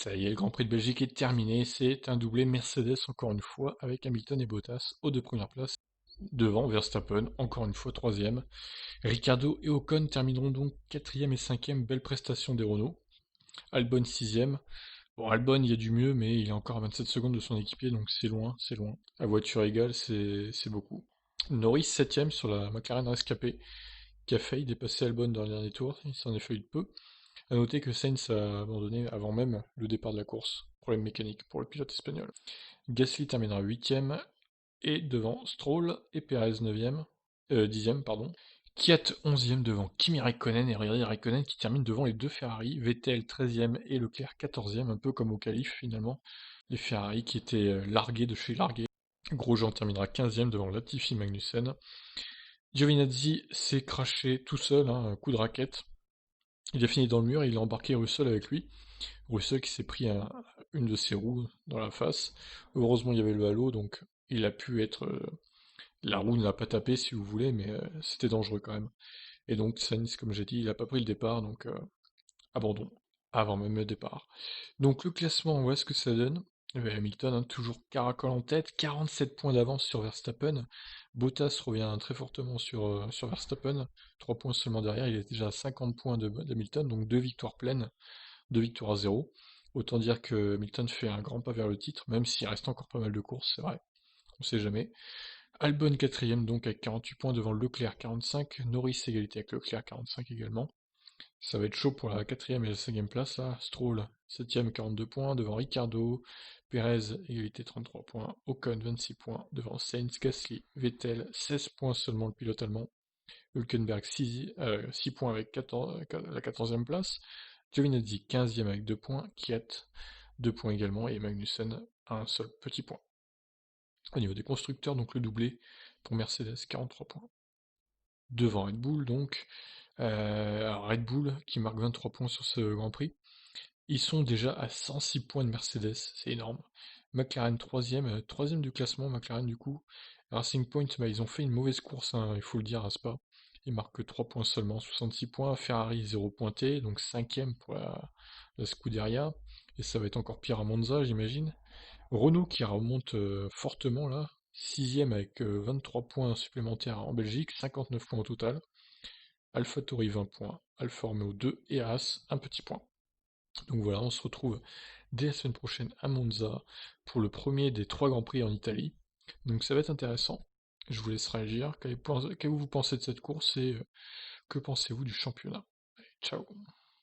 Ça y est, le Grand Prix de Belgique est terminé, c'est un doublé Mercedes encore une fois, avec Hamilton et Bottas aux deux premières places, devant Verstappen, encore une fois troisième. Ricciardo et Ocon termineront donc quatrième et cinquième, belle prestation des Renault. Albon sixième. Bon, Albon, il y a du mieux, mais il est encore à 27 secondes de son équipier, donc c'est loin, c'est loin. À voiture égale, c'est beaucoup. Norris septième sur la McLaren rescapée, qui a failli dépasser Albon dans le dernier tour, il s'en est fallu de peu. A noter que Sainz a abandonné avant même le départ de la course. Problème mécanique pour le pilote espagnol. Gasly terminera 8ème et devant Stroll et Perez 9ème, 10ème, pardon. Kiat 11ème devant Kimi Raikkonen et Riri Raikkonen qui termine devant les deux Ferrari, Vettel 13ème et Leclerc 14ème, un peu comme au qualif finalement. Les Ferrari qui étaient largués de chez largués. Grosjean terminera 15ème devant Latifi Magnussen. Giovinazzi s'est craché tout seul, un coup de raquette. Il a fini dans le mur et il a embarqué Russell avec lui. Russell qui s'est pris une de ses roues dans la face. Heureusement, il y avait le halo, donc il a pu être. La roue ne l'a pas tapé, si vous voulez, mais c'était dangereux quand même. Et donc, Sainz, comme j'ai dit, il n'a pas pris le départ, donc abandon, avant même le départ. Donc, le classement, on voit ce que ça donne. Hamilton, toujours caracole en tête, 47 points d'avance sur Verstappen. Bottas revient très fortement sur Verstappen, 3 points seulement derrière, il est déjà à 50 points d'Hamilton, donc 2 victoires pleines. 2 victoires à 0. Autant dire que Hamilton fait un grand pas vers le titre, même s'il reste encore pas mal de courses, c'est vrai. On sait jamais. Albon quatrième donc avec 48 points devant Leclerc 45, Norris égalité avec Leclerc 45 également. Ça va être chaud pour la quatrième et la cinquième place là. Stroll 7ème 42 points devant Ricciardo, Perez égalité 33 points, Ocon 26 points devant Sainz, Gasly, Vettel 16 points seulement le pilote allemand, Hülkenberg 6 points avec la 14e place, Giovinazzi 15ème avec 2 points, Kiat 2 points également, et Magnussen un seul petit point. Au niveau des constructeurs, donc le doublé pour Mercedes 43 points. Devant Red Bull donc, alors Red Bull qui marque 23 points sur ce Grand Prix, ils sont déjà à 106 points de Mercedes, c'est énorme. McLaren 3ème, 3ème du classement, McLaren du coup. Racing Point, bah, ils ont fait une mauvaise course, hein, il faut le dire à Spa. Ils marquent 3 points seulement, 66 points. Ferrari 0 pointé, donc 5ème pour la Scuderia. Et ça va être encore pire à Monza, j'imagine. Renault qui remonte fortement là, 6ème avec 23 points supplémentaires en Belgique, 59 points au total. AlphaTauri 20 points, Alfa Romeo 2 et Haas 1 petit point. Donc voilà, on se retrouve dès la semaine prochaine à Monza pour le premier des 3 Grands Prix en Italie. Donc ça va être intéressant. Je vous laisse réagir. Qu'avez-vous pensé de cette course et que pensez-vous du championnat? Allez, ciao.